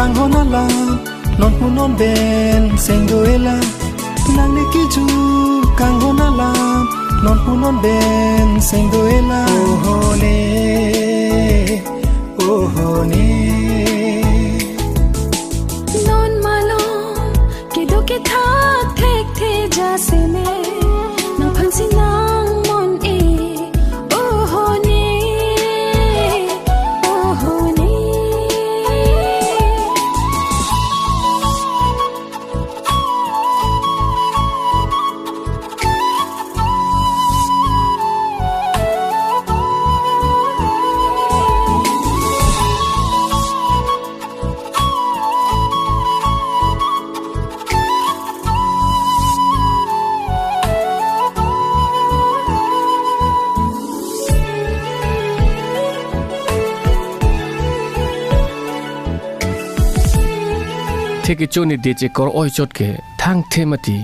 kangonala non punon ben sengoela nang nikiju kangonala non punon ben sengoela ohone ohone non malo kedo ke tha thek the jase me nang phansi nang mon e ohone ohone Theki choni deche kor oi chot ke thang themati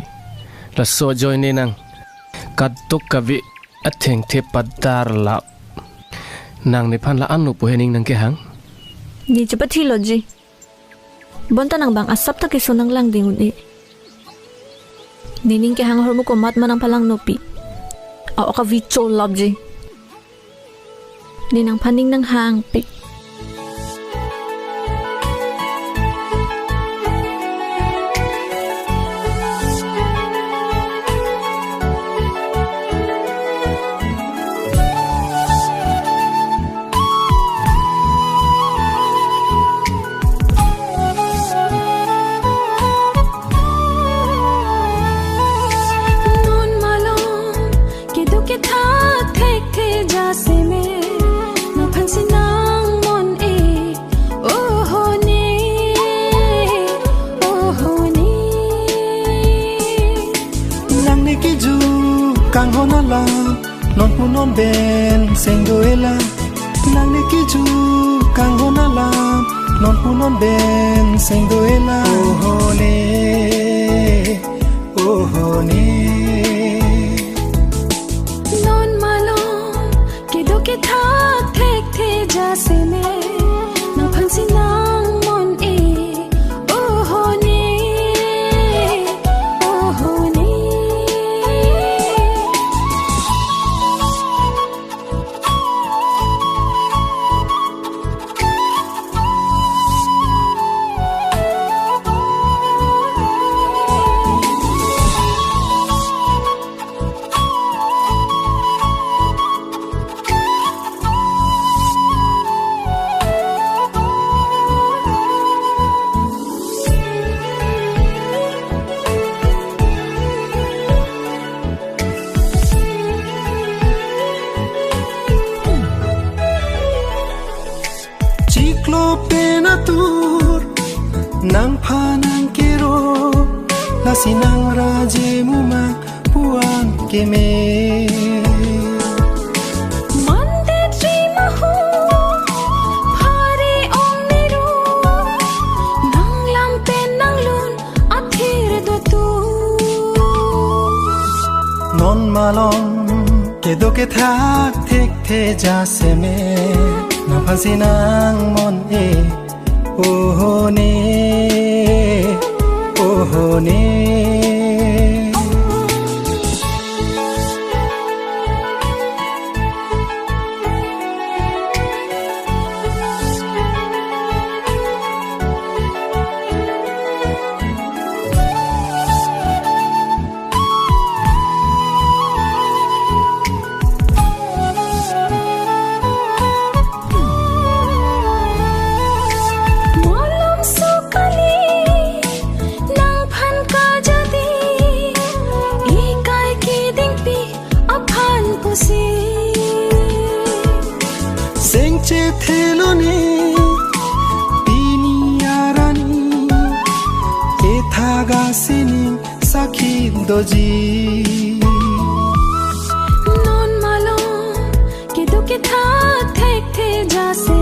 la so join nang katuk kavi atheng the padar la nang ne phan la anu po hening nang ke hang ni chapati loji bonta nang bang asap ta ke sonang lang dingun e nining ke hang hormo ko mat manang palang nopi a ka vi cho labji ninang phaning nang hang pik kangonala non punon ben sengoela nang nikiju kangonala non punon ben sengoela ohone ohone non malo kedo ke tha thek the jase me nang phansi nang mon e ohone ohone penatur nang phanang kero lasinang raje muma puan keme mande dream ho phare om niru nang lam pen nang lun athir do tu non malon kedo ke thak thek the jase me na phasinang mon e ohone ohone Sengche thelone piniyarani ethaga sining sakhi doji non malo kedo ke tha thek the jase